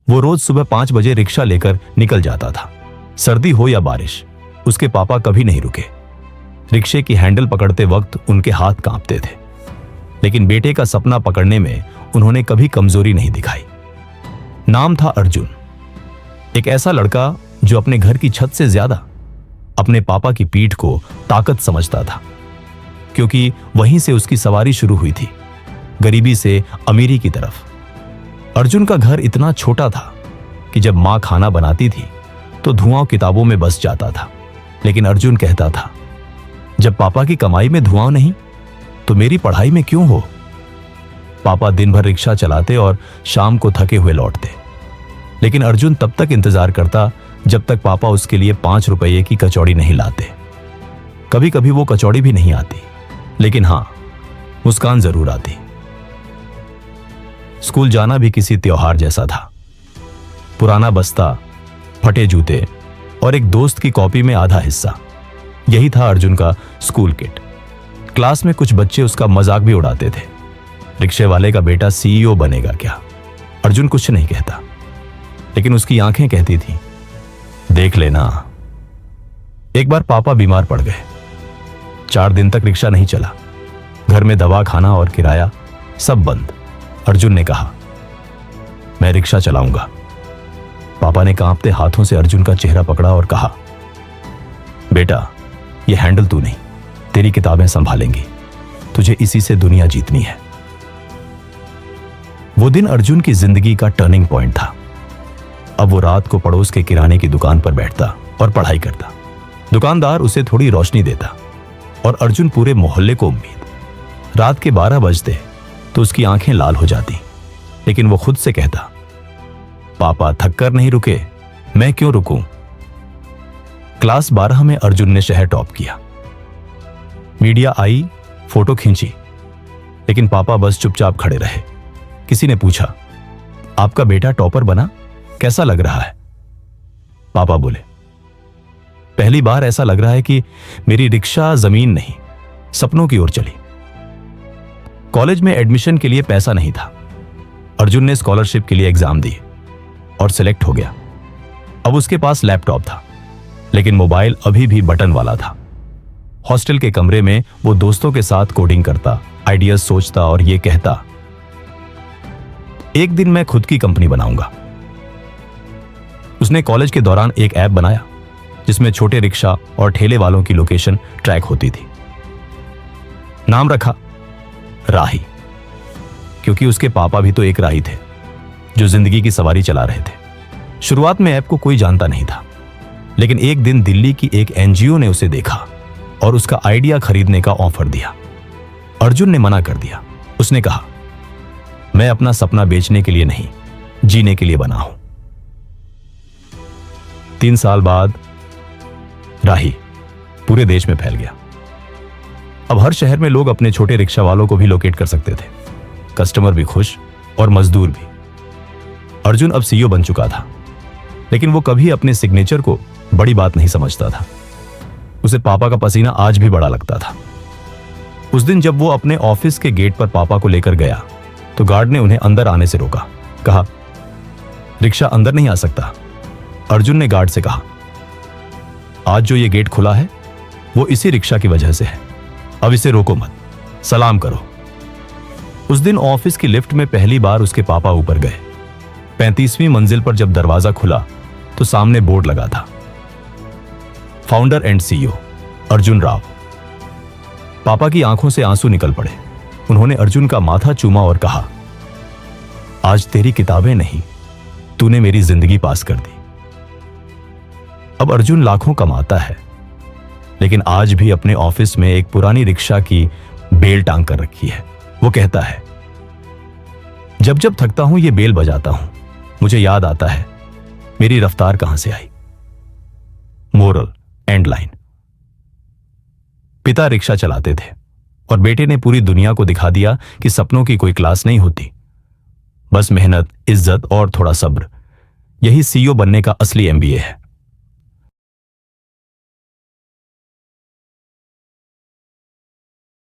वो रोज सुबह 5 बजे रिक्शा लेकर निकल जाता था। सर्दी हो या बारिश, उसके पापा कभी नहीं रुके। रिक्शे की हैंडल पकड़ते वक्त उनके हाथ कांपते थे, लेकिन बेटे का सपना पकड़ने में उन्होंने कभी कमजोरी नहीं दिखाई। नाम था अर्जुन, एक ऐसा लड़का जो अपने घर की छत से ज्यादा अपने पापा की पीठ को ताकत समझता था, क्योंकि वहीं से उसकी सवारी शुरू हुई थी, गरीबी से अमीरी की तरफ। अर्जुन का घर इतना छोटा था कि जब मां खाना बनाती थी तो धुआं किताबों में बस जाता था, लेकिन अर्जुन कहता था, जब पापा की कमाई में धुआं नहीं तो मेरी पढ़ाई में क्यों हो। पापा दिन भर रिक्शा चलाते और शाम को थके हुए लौटते, लेकिन अर्जुन तब तक इंतजार करता जब तक पापा उसके लिए 5 रुपये की कचौड़ी नहीं लाते। कभी कभी वो कचौड़ी भी नहीं आती, लेकिन हां, मुस्कान जरूर आती। स्कूल जाना भी किसी त्योहार जैसा था। पुराना बस्ता, फटे जूते और एक दोस्त की कॉपी में आधा हिस्सा, यही था अर्जुन का स्कूल किट। क्लास में कुछ बच्चे उसका मजाक भी उड़ाते थे, रिक्शे वाले का बेटा सीईओ बनेगा क्या। अर्जुन कुछ नहीं कहता, लेकिन उसकी आंखें कहती थी, देख लेना। एक बार पापा बीमार पड़ गए। 4 दिन तक रिक्शा नहीं चला। घर में दवा खाना और किराया सब बंद। अर्जुन ने कहा, मैं रिक्शा चलाऊंगा। पापा ने कांपते हाथों से अर्जुन का चेहरा पकड़ा और कहा, बेटा, ये हैंडल तू नहीं, तेरी किताबें संभालेंगी। तुझे इसी से दुनिया जीतनी है। वो दिन अर्जुन की जिंदगी का टर्निंग पॉइंट था। अब वो रात को पड़ोस के किराने की दुकान पर बैठता और पढ़ाई करता। दुकानदार उसे थोड़ी रोशनी देता और अर्जुन पूरे मोहल्ले को उम्मीद। रात के 12 बजते तो उसकी आंखें लाल हो जाती, लेकिन वो खुद से कहता, पापा थक कर नहीं रुके, मैं क्यों रुकूं। क्लास 12 में अर्जुन ने शहर टॉप किया। मीडिया आई, फोटो खींची, लेकिन पापा बस चुपचाप खड़े रहे। किसी ने पूछा, आपका बेटा टॉपर बना, कैसा लग रहा है। पापा बोले, पहली बार ऐसा लग रहा है कि मेरी रिक्शा जमीन नहीं, सपनों की ओर चली। कॉलेज में एडमिशन के लिए पैसा नहीं था। अर्जुन ने स्कॉलरशिप के लिए एग्जाम दिए और सिलेक्ट हो गया। अब उसके पास लैपटॉप था, लेकिन मोबाइल अभी भी बटन वाला था। हॉस्टल के कमरे में वो दोस्तों के साथ कोडिंग करता, आइडियाज सोचता और ये कहता, एक दिन मैं खुद की कंपनी बनाऊंगा। उसने कॉलेज के दौरान एक ऐप बनाया जिसमें छोटे रिक्शा और ठेले वालों की लोकेशन ट्रैक होती थी। नाम रखा राही, क्योंकि उसके पापा भी तो एक राही थे जो जिंदगी की सवारी चला रहे थे। शुरुआत में ऐप को कोई जानता नहीं था, लेकिन एक दिन दिल्ली की एक एनजीओ ने उसे देखा और उसका आइडिया खरीदने का ऑफर दिया। अर्जुन ने मना कर दिया। उसने कहा, मैं अपना सपना बेचने के लिए नहीं, जीने के लिए बना हूं। 3 साल बाद राही पूरे देश में फैल गया। अब हर शहर में लोग अपने छोटे रिक्शा वालों को भी लोकेट कर सकते थे। कस्टमर भी खुश और मजदूर भी। अर्जुन अब सीईओ बन चुका था, लेकिन वो कभी अपने सिग्नेचर को बड़ी बात नहीं समझता था। उसे पापा का पसीना आज भी बड़ा लगता था। उस दिन जब वो अपने ऑफिस के गेट पर पापा को लेकर गया तो गार्ड ने उन्हें अंदर आने से रोका। कहा, रिक्शा अंदर नहीं आ सकता। अर्जुन ने गार्ड से कहा, आज जो ये गेट खुला है वो इसी रिक्शा की वजह से है, अब इसे रोको मत, सलाम करो। उस दिन ऑफिस की लिफ्ट में पहली बार उसके पापा ऊपर गए। 35वीं मंजिल पर जब दरवाजा खुला तो सामने बोर्ड लगा था, founder and CEO Arjun Rao. पापा की आंखों से आंसू निकल पड़े। उन्होंने अर्जुन का माथा चूमा और कहा, आज तेरी किताबें नहीं, तूने मेरी जिंदगी पास कर दी। अब अर्जुन लाखों कमाता है, लेकिन आज भी अपने ऑफिस में एक पुरानी रिक्शा की बेल टांग कर रखी है। वो कहता है, जब जब थकता हूं ये बेल बजाता हूं, मुझे याद आता है मेरी रफ्तार कहां से आई। Moral and line. पिता रिक्शा चलाते थे और बेटे ने पूरी दुनिया को दिखा दिया कि सपनों की कोई क्लास नहीं होती, बस मेहनत, इज्जत और थोड़ा सब्र, यही सीईओ बनने का असली एमबीए है।